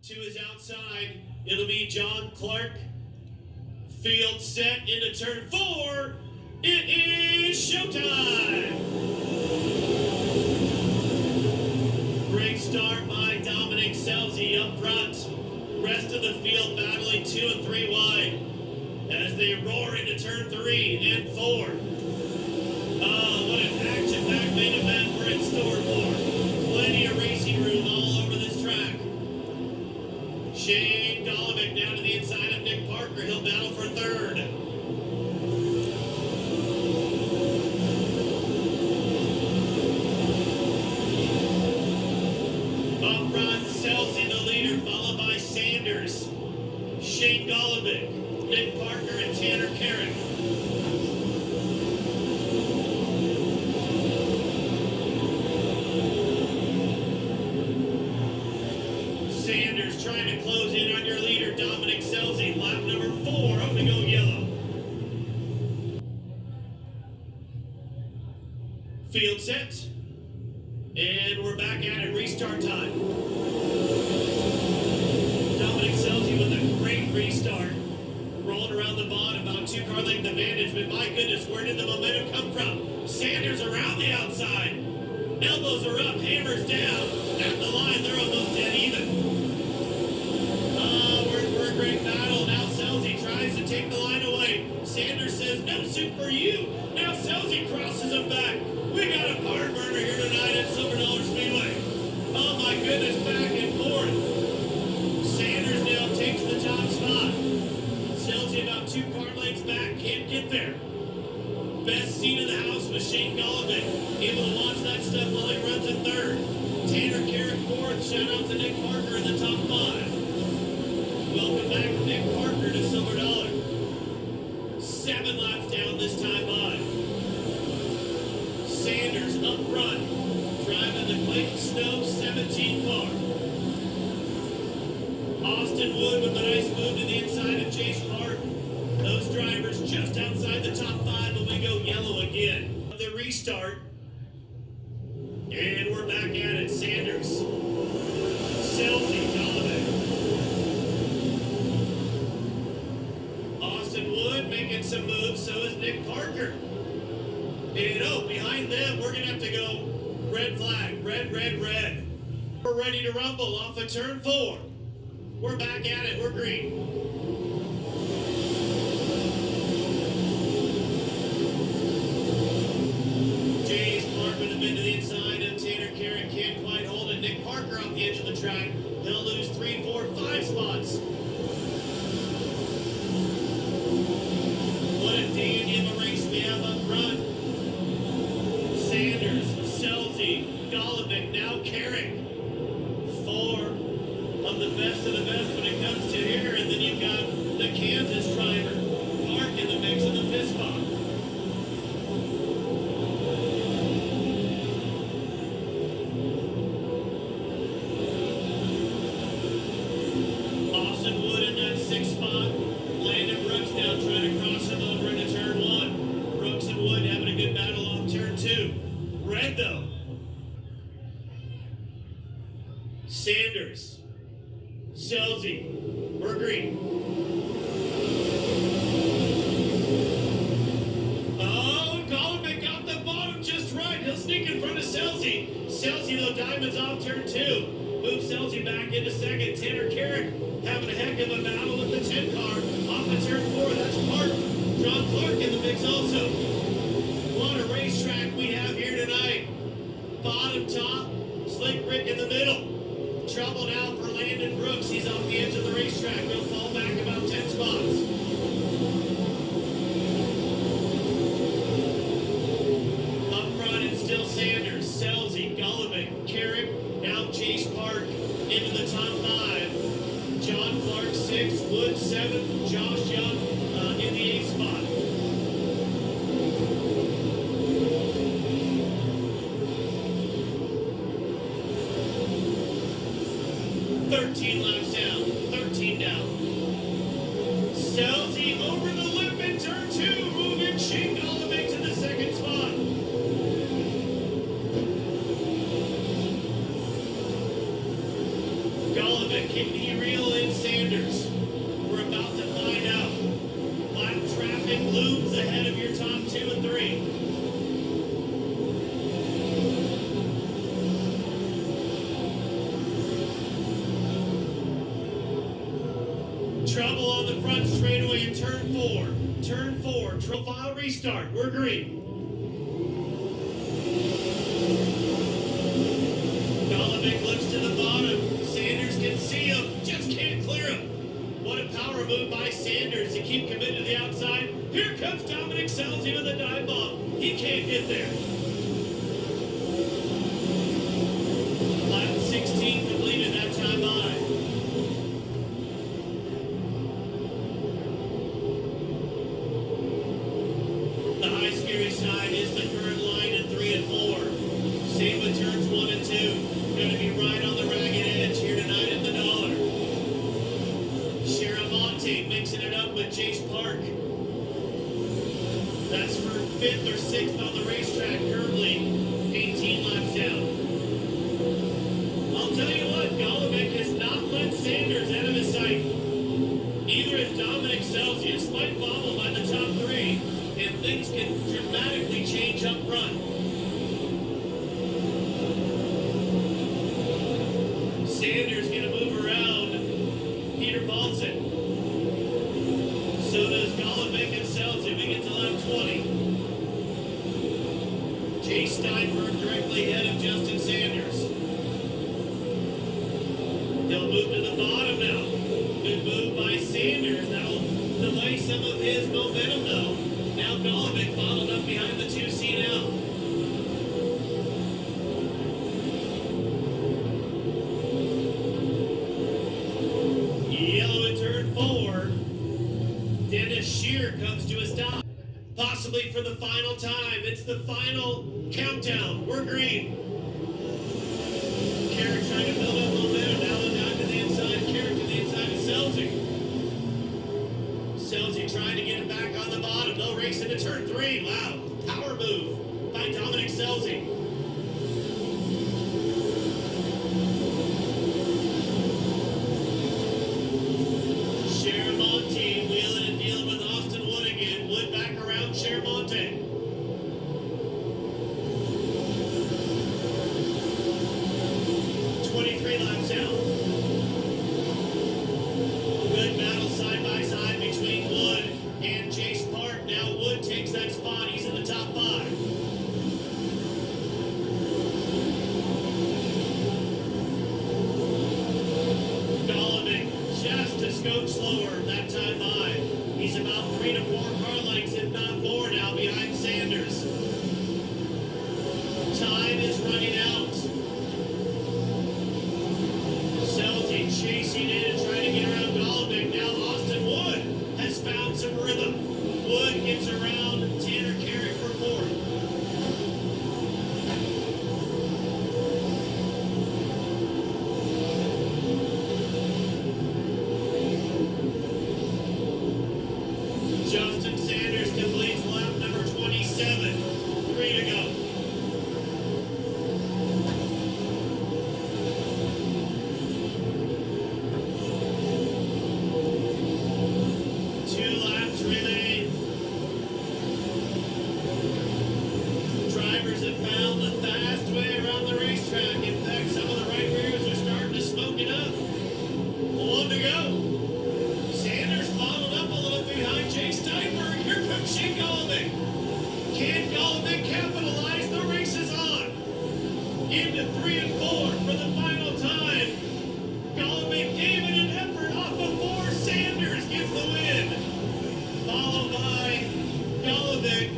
To his outside, it'll be John Clark. Field set into turn 4. It is showtime! Great start by Dominic Selzy up front. Rest of the field battling 2 and 3 wide as they roar into turn 3 and 4. Oh, what an action-packed main event we're in store for. Plenty of racing room all over this track. Shane Golovic down to the inside of Nick Parker. He'll battle for third. Up front, Selzy the leader, followed by Sanders, Shane Golovic, Nick Parker, and Tanner Carrick. Sanders trying to close in on your leader, Dominic Selzy. Lap number 4, up to go yellow. Field set. And we're back at it, restart time. Dominic Selzy with a great restart. Rolling around the bottom, about 2 car length advantage, but my goodness, where did the momentum come from? Sanders around the outside. Elbows are up, hammers down. At the line, they're almost dead even. We're a great battle. Now Selzy tries to take the line away. Sanders says, no suit for you. Now Selzy crosses him back. We got a barn burner here tonight at Silver Dollar Speedway. Oh my goodness, back and forth. Sanders now takes the top spot. Selzy about 2 car lengths back, can't get there. Best seat in the house was Shane Golovic. Able to watch that stuff while he runs in third. Tanner Carrick 4th. Shout out to Nick Parker in the top 5. Welcome back, Nick Parker, to Silver Dollar. 7 laps down this time by. Sanders up front, driving the Clayton Snow 17 car. Austin Wood with a nice move to the inside of Chase Park. Those drivers just outside the top 5 when we go yellow again. The restart. And we're back at it. Sanders, Selzy, Golovic. Austin Wood making some moves, so is Nick Parker. And behind them, we're going to have to go red flag, red, red, red. We're ready to rumble off of turn 4. We're back at it, we're green. James Park with a bit to the inside of Tanner Carrick, can't quite hold it. Nick Parker off the edge of the track. He'll lose 3, 4, 5 spots. What a dandy of a race we have up front. Sanders, Selzy, Golovic, now Carrick. 4 of the best when it comes to here. And then you've got the Kansas driver, Park in the mix in the 5th spot. Austin Wood in that 6th spot. Landon Brooks now trying to cross him over into turn 1. Brooks and Wood having a good battle off turn 2. Red though. Sanders, Selzy, we're green. Oh, Golovic got the bottom just right. He'll sneak in front of Selzy. Selzy though, diamonds off turn 2. Move Selzy back into 2nd. Tanner Carrick having a heck of a battle with the 10 car. Off of turn 4, that's Park. John Clark in the mix also. What a racetrack we have here tonight. Bottom top, Slick Rick in the middle. Trouble now for Landon Brooks. He's off the edge of the racetrack. He'll fall back about 10 spots. Up front, it's still Sanders, Selzy, Golovic, Carrick, now Chase Park into the top 5. John Clark 6, Wood 7, Josh Young in the 8th spot. 13 laps down, 13 down. Selzy over the lip in turn 2, moving Shane Golovic to the 2nd spot. Golovic Golovic, can he reel in Sanders? We're about to find out. Black traffic looms ahead of your top 2 and 3. Trouble on the front straightaway in turn 4. Turn 4, profile restart. We're green. Golovic looks to the bottom. Sanders can see him, just can't clear him. What a power move by Sanders to keep committed to the outside. Here comes Dominic Selzy with a dive bomb. He can't get there. Lap 16 completed that time by. The high scary side is the current line in 3 and 4. Same with turns 1 and 2. Going to be right on the ragged edge here tonight at the dollar. Sharamonte mixing it up with Jace Park. That's for 5th or 6th on the racetrack currently. 18 laps down. I'll tell you what, Golovic has not let Sanders out of his sight. Neither has Dominic Selzy. A slight bobble by the top 3, and things can dramatically change up front. Sanders going to move around Peter Paulson. So does Golovic and Selzy. We get to lap 20. Jay Steinberg directly ahead of Justin Sanders. He'll move to the bottom now. Good move by Sanders. That'll delay some of his momentum though. Now Golovic bottled up behind the 2 seat out. Yellow in turn 4. Dennis Shear comes to a stop. Possibly for the final time. It's the final countdown. We're green. Carrick trying to build up momentum. Now they're down to the inside. Carrick to the inside of Selzy. Selzy trying to get it back on the bottom. They'll race into turn 3. Wow. Power move by Dominic Selzy. Sharamonte wheeling and dealing with Austin Wood again. Wood back around Sharamonte. Laps out. Good battle side by side between Wood and Jace Park. Now Wood takes that spot. He's in the top 5. Golovic just a scope slower that time by. He's about 3 to 4 car lengths, if not more now, behind Sanders. Time is running out. Selzy chasing in and trying to get around Golovic. Now Austin Wood has found some rhythm. Wood gets around Tanner Carrick for 4th. Justin Sanders completes lap number 27. 3 to go. Drivers have found the fast way around the racetrack. In fact, some of the right rears are starting to smoke it up. 1 to go. Sanders bottled up a little behind Jay Steinberg. Here comes Shane Golovic. Can Golovic capitalize? The race is on. Into 3 and 4 for the final time. Golovic gave it an effort off of 4. Sanders gets the win. Followed by Golovic,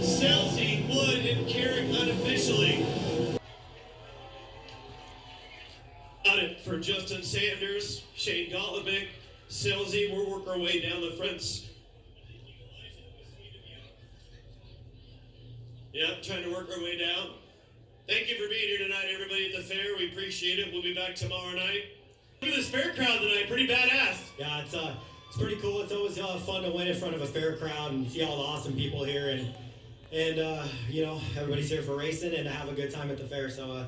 Selzy, Wood, and Carrick unofficially. Got it for Justin Sanders, Shane Golovic, Selzy. We'll work our way down the fronts. Yep, trying to work our way down. Thank you for being here tonight, everybody at the fair. We appreciate it. We'll be back tomorrow night. Look at this fair crowd tonight. Pretty badass. Yeah, it's pretty cool. It's always fun to win in front of a fair crowd and see all the awesome people here, and you know, everybody's here for racing and to have a good time at the fair. So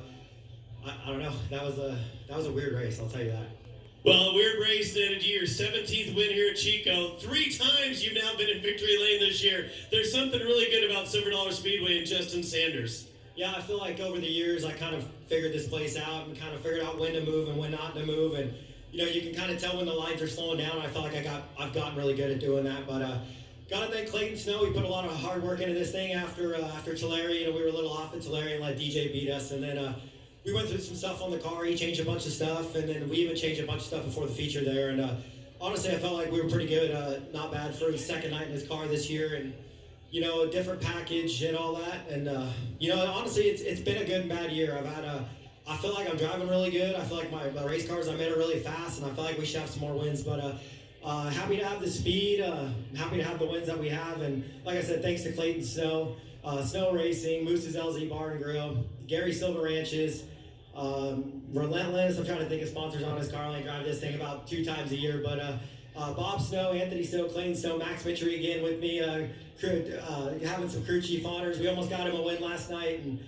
I don't know. That was a weird race. I'll tell you that. Well, a weird race that ended your 17th win here at Chico. 3 times you've now been in victory lane this year. There's something really good about Silver Dollar Speedway and Justin Sanders. Yeah, I feel like over the years I kind of figured this place out and kind of figured out when to move and when not to move, and you can kind of tell when the lines are slowing down. I feel like I've gotten really good at doing that, but gotta thank Clayton Snow. He put a lot of hard work into this thing after Tulare. We were a little off in Tulare and let DJ beat us, and then we went through some stuff on the car. He changed a bunch of stuff, and then we even changed a bunch of stuff before the feature there. And honestly, I felt like we were pretty good. Not bad for his second night in his car this year, and a different package and all that. And honestly, it's been a good and bad year. I feel like I'm driving really good. I feel like my race cars I'm in are really fast, and I feel like we should have some more wins. But happy to have the speed. Happy to have the wins that we have. And like I said, thanks to Clayton Snow, Snow Racing, Moose's LZ Bar and Grill, Gary Silver Ranches, Relentless. I'm trying to think of sponsors on his car. I only drive this thing about 2 times a year. But Bob Snow, Anthony Snow, Clayton Snow, Max Mitchery again with me, having some crew chief honors. We almost got him a win last night, and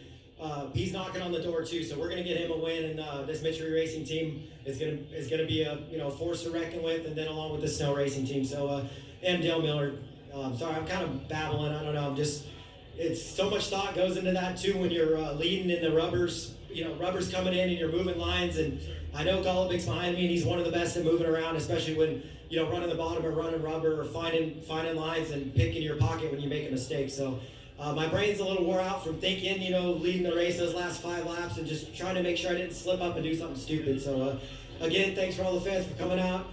he's knocking on the door too. So we're going to get him a win, and this Mitchery Racing team is going to be a force to reckon with, and then along with the Snow Racing team. So and Dale Miller. Sorry, I'm kind of babbling. I don't know. It's so much thought goes into that too when you're leading in the rubbers. Rubbers coming in and you're moving lines, and I know Golubic's behind me, and he's one of the best at moving around, especially when running the bottom or running rubber or finding lines and picking your pocket when you make a mistake. So my brain's a little wore out from thinking, leading the race those last 5 laps and just trying to make sure I didn't slip up and do something stupid. So again, thanks for all the fans for coming out.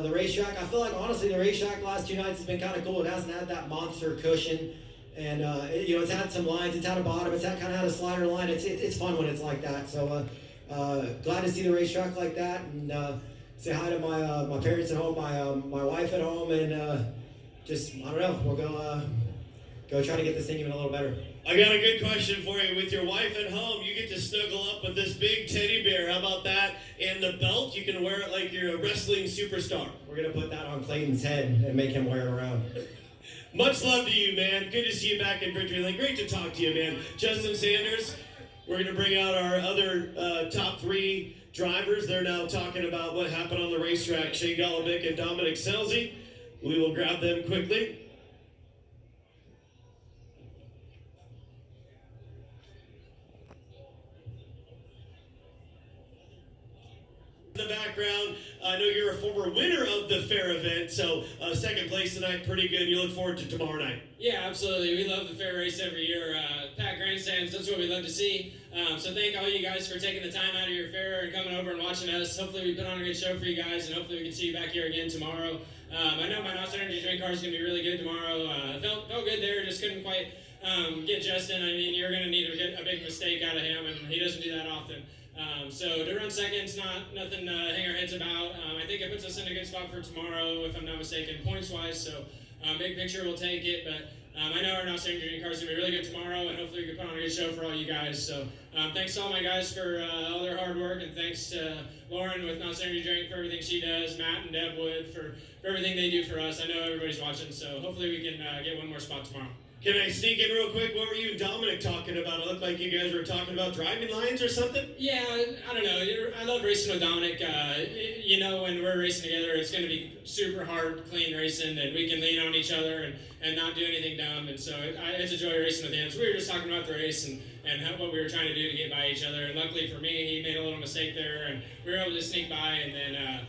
The racetrack, I feel like honestly the racetrack the last 2 nights has been kind of cool. It hasn't had that monster cushion. And it's had some lines. It's had a bottom. It's kind of had a slider line. It's fun when it's like that. So glad to see the racetrack like that, and say hi to my parents at home, my wife at home, and just I don't know. We'll go try to get this thing even a little better. I got a good question for you. With your wife at home, you get to snuggle up with this big teddy bear. How about that? And the belt, you can wear it like you're a wrestling superstar. We're gonna put that on Clayton's head and make him wear it around. Much love to you, man. Good to see you back in victory lane. Great to talk to you, man. Justin Sanders, we're going to bring out our other top 3 drivers. They're now talking about what happened on the racetrack. Shane Golobic and Dominic Selzy. We will grab them quickly. In the background, I know you're a former winner of the fair event, so second place tonight, pretty good. You look forward to tomorrow night. Yeah, absolutely. We love the fair race every year. Packed grandstands, that's what we love to see. So thank all you guys for taking the time out of your fair and coming over and watching us. Hopefully we put on a good show for you guys, and hopefully we can see you back here again tomorrow. I know my Monster Energy drink car is going to be really good tomorrow. Felt good there, just couldn't quite get Justin. I mean, you're going to need to get a big mistake out of him, and he doesn't do that often. So to run second's nothing to hang our heads about. I think it puts us in a good spot for tomorrow, if I'm not mistaken, points-wise. So big picture, we'll take it. But I know our Monster Energy car is going to be really good tomorrow, and hopefully we can put on a good show for all you guys. So thanks to all my guys for all their hard work, and thanks to Lauren with Monster Energy Drink for everything she does, Matt and Deb Wood for everything they do for us. I know everybody's watching, so hopefully we can get one more spot tomorrow. Can I sneak in real quick? What were you and Dominic talking about? It looked like you guys were talking about driving lines or something? Yeah, I don't know. I love racing with Dominic. When we're racing together, it's going to be super hard, clean racing, and we can lean on each other and not do anything dumb. And so it's a joy racing with him. So we were just talking about the race and what we were trying to do to get by each other. And luckily for me, he made a little mistake there, and we were able to sneak by and then,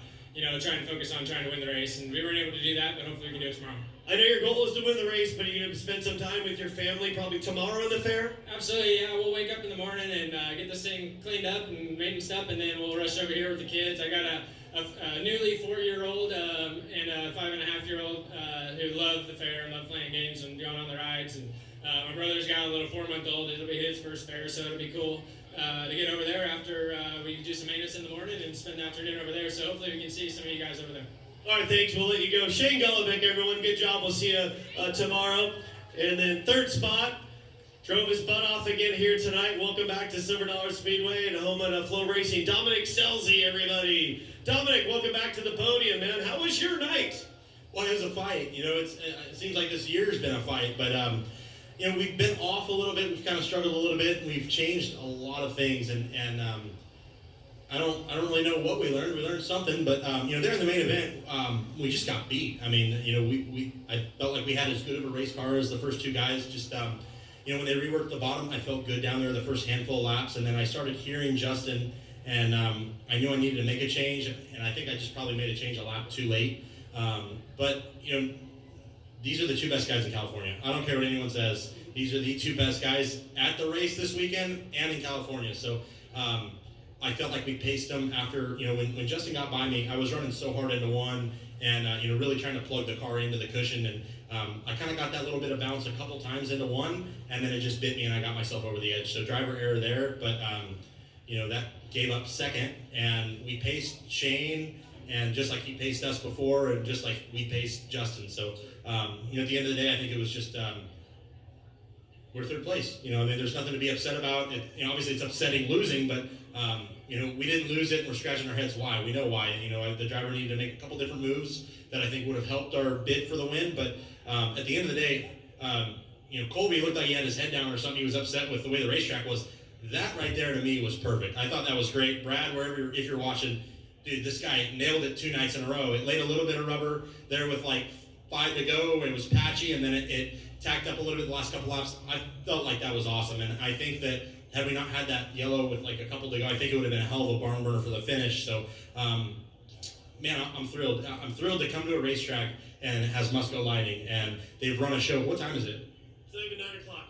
try and focus on trying to win the race. And we weren't able to do that, but hopefully we can do it tomorrow. I know your goal is to win the race, but are you going to spend some time with your family probably tomorrow in the fair? Absolutely, yeah. We'll wake up in the morning and get this thing cleaned up and maintenance up, and then we'll rush over here with the kids. I got a newly 4-year-old and a 5.5-year-old who love the fair and love playing games and going on the rides. And my brother's got a little 4-month-old. It'll be his first fair, so it'll be cool to get over there after we do some maintenance in the morning and spend the afternoon over there. So hopefully we can see some of you guys over there. All right, thanks. We'll let you go. Shane Golobic, everyone. Good job. We'll see you tomorrow. And then third spot, drove his butt off again here tonight. Welcome back to Silver Dollar Speedway and home at Flow Racing. Dominic Selzy, everybody. Dominic, welcome back to the podium, man. How was your night? Well, it was a fight. It seems like this year's been a fight, but we've been off a little bit. We've kind of struggled a little bit, and we've changed a lot of things. And I don't really know what we learned. We learned something, but there in the main event, we just got beat. I mean, I felt like we had as good of a race car as the first two guys. Just when they reworked the bottom, I felt good down there the first handful of laps, and then I started hearing Justin, and I knew I needed to make a change, and I think I just probably made a change a lap too late. But these are the two best guys in California. I don't care what anyone says. These are the two best guys at the race this weekend and in California. So I felt like we paced them after, when Justin got by me, I was running so hard into one and, really trying to plug the car into the cushion. And I kind of got that little bit of bounce a couple times into one, and then it just bit me and I got myself over the edge. So driver error there, but, that gave up second. And we paced Shane, and just like he paced us before, and just like we paced Justin. So, at the end of the day, I think it was just, we're third place. There's nothing to be upset about. Obviously it's upsetting losing, but, we didn't lose it and we're scratching our heads why. We know why. The driver needed to make a couple different moves that I think would have helped our bid for the win. But at the end of the day, Colby looked like he had his head down or something. He was upset with the way the racetrack was. That right there to me was perfect. I thought that was great. Brad, if you're watching, dude, this guy nailed it 2 nights in a row. It laid a little bit of rubber there with like 5 to go. It was patchy, and then it tacked up a little bit the last couple laps. I felt like that was awesome, and I think that had we not had that yellow with like a couple to go, I think it would have been a hell of a barn burner for the finish. So, man, I'm thrilled. I'm thrilled to come to a racetrack and it has Musco lighting, and they've run a show. What time is it? It's not even 9 o'clock.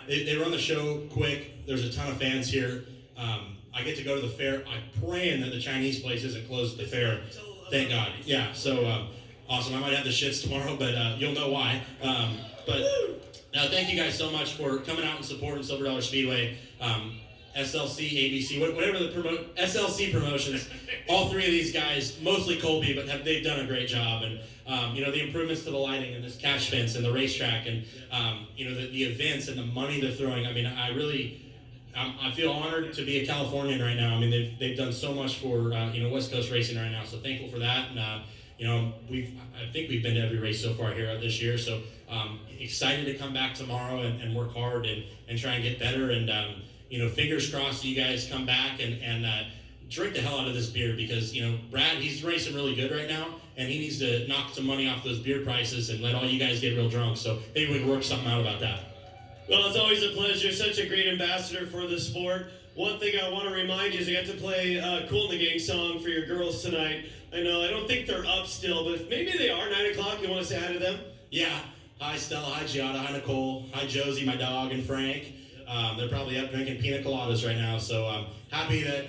They run the show quick. There's a ton of fans here. I get to go to the fair. I'm praying that the Chinese place isn't closed at the fair. Thank God. Yeah, so awesome. I might have the shits tomorrow, but you'll know why. But thank you guys so much for coming out and supporting Silver Dollar Speedway, SLC, ABC, whatever the SLC promotions. All three of these guys, mostly Colby, but they've done a great job. And the improvements to the lighting and this catch fence and the racetrack, and the events and the money they're throwing. I mean, I feel honored to be a Californian right now. I mean, they've done so much for West Coast racing right now. So thankful for that. And I think we've been to every race so far here this year. So excited to come back tomorrow and work hard and try and get better. And fingers crossed you guys come back and drink the hell out of this beer, because Brad, he's racing really good right now, and he needs to knock some money off those beer prices and let all you guys get real drunk. So maybe we can work something out about that. Well, it's always a pleasure. Such a great ambassador for the sport. One thing I want to remind you is I got to play Cool in the Gang song for your girls tonight. I don't think they're up still, but if maybe they are, 9 o'clock, you want to say hi to them? Yeah. Hi, Stella. Hi, Giada. Hi, Nicole. Hi, Josie, my dog, and Frank. They're probably up drinking pina coladas right now. So I'm happy that,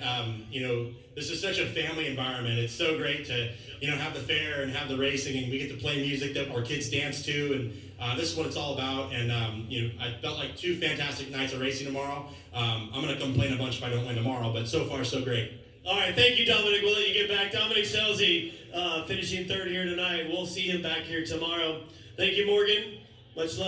this is such a family environment. It's so great to, have the fair and have the racing, and we get to play music that our kids dance to. And this is what it's all about. And, I felt like 2 fantastic nights of racing tomorrow. I'm going to complain a bunch if I don't win tomorrow, but so far, so great. All right, thank you, Dominic. We'll let you get back. Dominic Scelzi finishing third here tonight. We'll see him back here tomorrow. Thank you, Morgan. Much love.